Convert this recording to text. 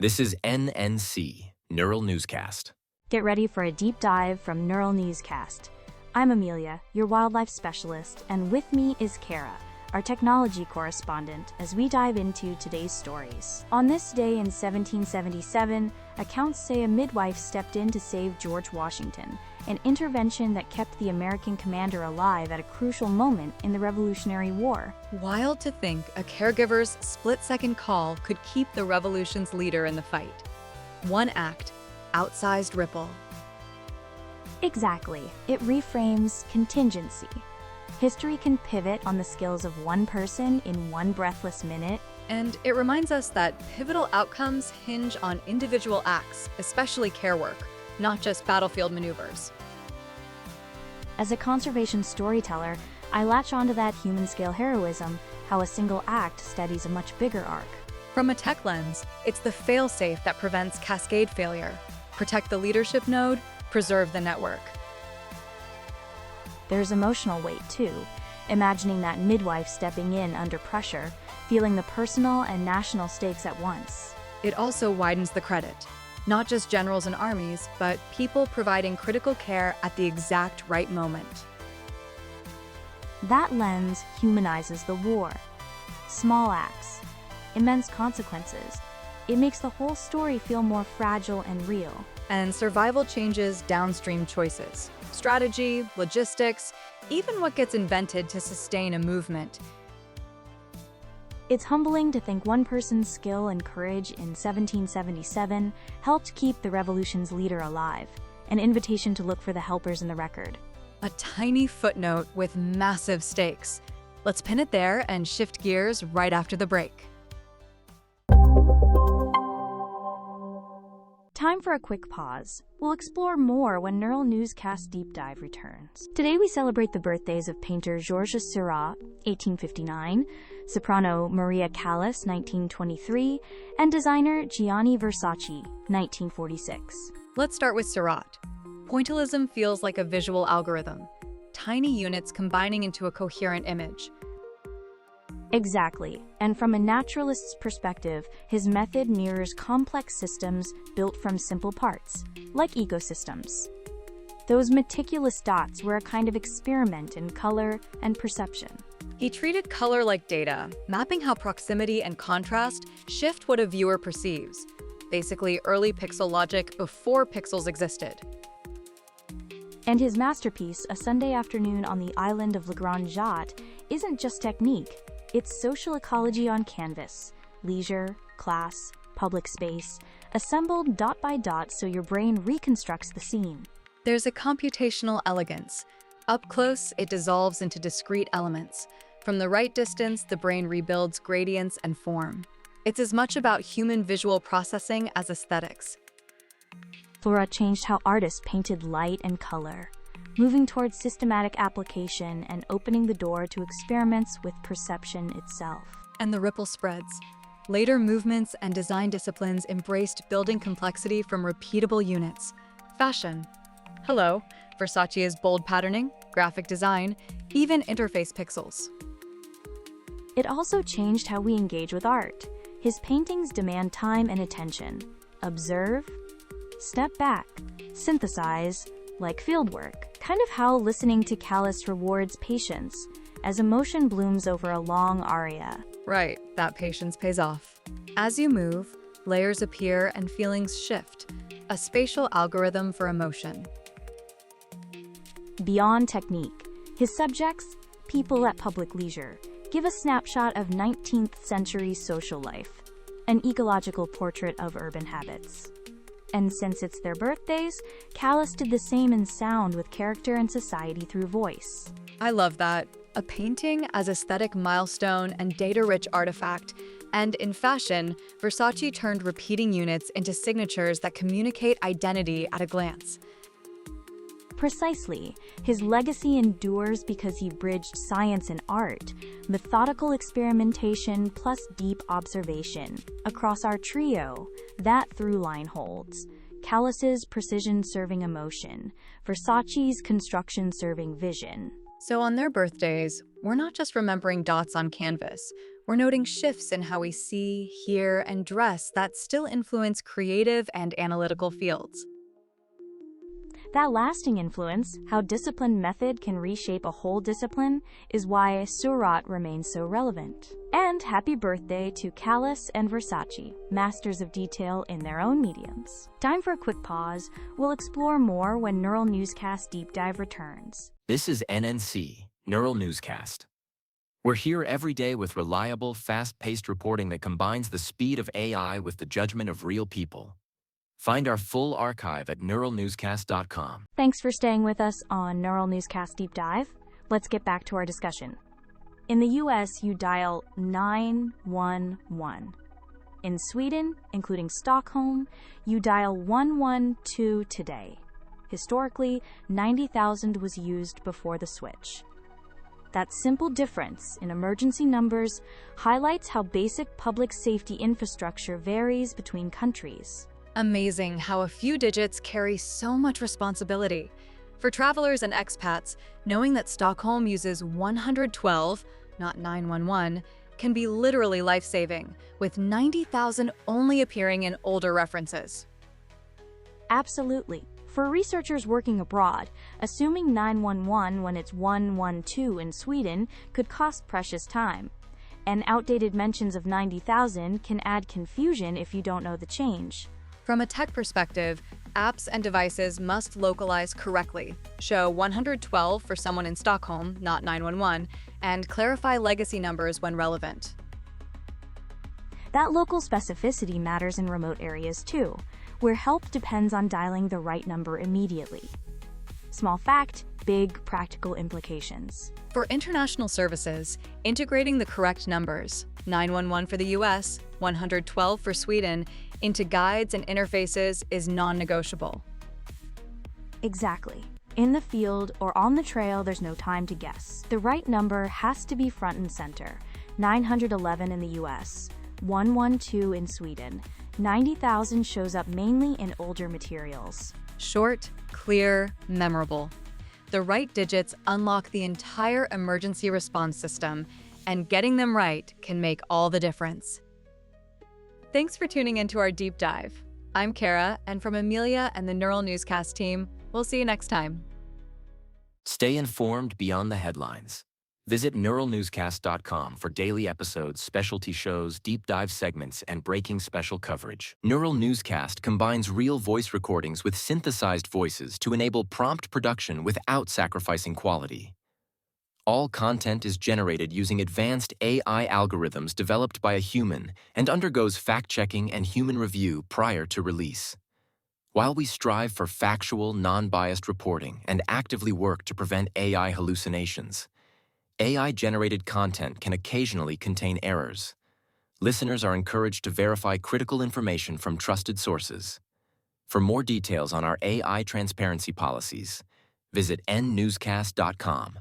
This is NNC, Neural Newscast. Get ready for a deep dive from Neural Newscast. I'm Amelia, your wildlife specialist, and with me is Kara, our technology correspondent, as we dive into today's stories. On this day in 1777, accounts say a midwife stepped in to save George Washington, an intervention that kept the American commander alive at a crucial moment in the Revolutionary War. Wild to think a caregiver's split-second call could keep the revolution's leader in the fight. One act, outsized ripple. Exactly. It reframes contingency. History can pivot on the skills of one person in one breathless minute. And it reminds us that pivotal outcomes hinge on individual acts, especially care work, not just battlefield maneuvers. As a conservation storyteller, I latch onto that human-scale heroism, how a single act steadies a much bigger arc. From a tech lens, it's the fail-safe that prevents cascade failure. Protect the leadership node, preserve the network. There's emotional weight, too. Imagining that midwife stepping in under pressure, feeling the personal and national stakes at once. It also widens the credit. Not just generals and armies, but people providing critical care at the exact right moment. That lens humanizes the war. Small acts, immense consequences. It makes the whole story feel more fragile and real. And survival changes downstream choices. Strategy, logistics, even what gets invented to sustain a movement. It's humbling to think one person's skill and courage in 1777 helped keep the revolution's leader alive, an invitation to look for the helpers in the record. A tiny footnote with massive stakes. Let's pin it there and shift gears right after the break. Time for a quick pause. We'll explore more when Neural Newscast Deep Dive returns. Today we celebrate the birthdays of painter Georges Seurat, 1859, soprano Maria Callas, 1923, and designer Gianni Versace, 1946. Let's start with Seurat. Pointillism feels like a visual algorithm, tiny units combining into a coherent image. Exactly, and from a naturalist's perspective, his method mirrors complex systems built from simple parts, like ecosystems. Those meticulous dots were a kind of experiment in color and perception. He treated color like data, mapping how proximity and contrast shift what a viewer perceives. Basically, early pixel logic before pixels existed. And his masterpiece, A Sunday Afternoon on the Island of Le Grand Jatte, isn't just technique. It's social ecology on canvas, leisure, class, public space, assembled dot by dot so your brain reconstructs the scene. There's a computational elegance. Up close, it dissolves into discrete elements. From the right distance, the brain rebuilds gradients and form. It's as much about human visual processing as aesthetics. Seurat changed how artists painted light and color, moving towards systematic application and opening the door to experiments with perception itself. And the ripple spreads. Later movements and design disciplines embraced building complexity from repeatable units. Fashion. Hello, Versace's bold patterning, graphic design, even interface pixels. It also changed how we engage with art. His paintings demand time and attention. Observe, step back, synthesize, like fieldwork. Kind of how listening to Callas rewards patience, as emotion blooms over a long aria. Right, that patience pays off. As you move, layers appear and feelings shift. A spatial algorithm for emotion. Beyond technique, his subjects, people at public leisure, give a snapshot of 19th century social life, an ecological portrait of urban habits. And since it's their birthdays, Callas did the same in sound with character and society through voice. I love that. A painting as aesthetic milestone and data-rich artifact. And in fashion, Versace turned repeating units into signatures that communicate identity at a glance. Precisely. His legacy endures because he bridged science and art, methodical experimentation plus deep observation. Across our trio, that through line holds. Callas's precision serving emotion, Versace's construction serving vision. So on their birthdays, we're not just remembering dots on canvas. We're noting shifts in how we see, hear, and dress that still influence creative and analytical fields. That lasting influence, how disciplined method can reshape a whole discipline, is why Seurat remains so relevant. And happy birthday to Callas and Versace, masters of detail in their own mediums. Time for a quick pause. We'll explore more when Neural Newscast Deep Dive returns. This is NNC, Neural Newscast. We're here every day with reliable, fast-paced reporting that combines the speed of AI with the judgment of real people. Find our full archive at neuralnewscast.com. Thanks for staying with us on Neural Newscast Deep Dive. Let's get back to our discussion. In the US, you dial 911. In Sweden, including Stockholm, you dial 112 today. Historically, 90,000 was used before the switch. That simple difference in emergency numbers highlights how basic public safety infrastructure varies between countries. Amazing how a few digits carry so much responsibility. For travelers and expats, knowing that Stockholm uses 112, not 911, can be literally life-saving, with 90,000 only appearing in older references. Absolutely. For researchers working abroad, assuming 911 when it's 112 in Sweden could cost precious time. And outdated mentions of 90,000 can add confusion if you don't know the change. From a tech perspective, apps and devices must localize correctly, show 112 for someone in Stockholm, not 911, and clarify legacy numbers when relevant. That local specificity matters in remote areas too, where help depends on dialing the right number immediately. Small fact, big practical implications. For international services, integrating the correct numbers, 911 for the US, 112 for Sweden, into guides and interfaces is non-negotiable. Exactly. In the field or on the trail, there's no time to guess. The right number has to be front and center. 911 in the US, 112 in Sweden. 90,000 shows up mainly in older materials. Short, clear, memorable. The right digits unlock the entire emergency response system, and getting them right can make all the difference. Thanks for tuning into our deep dive. I'm Kara, and from Amelia and the Neural Newscast team, we'll see you next time. Stay informed beyond the headlines. Visit neuralnewscast.com for daily episodes, specialty shows, deep dive segments, and breaking special coverage. Neural Newscast combines real voice recordings with synthesized voices to enable prompt production without sacrificing quality. All content is generated using advanced AI algorithms developed by a human and undergoes fact-checking and human review prior to release. While we strive for factual, non-biased reporting and actively work to prevent AI hallucinations, AI-generated content can occasionally contain errors. Listeners are encouraged to verify critical information from trusted sources. For more details on our AI transparency policies, visit nnewscast.com.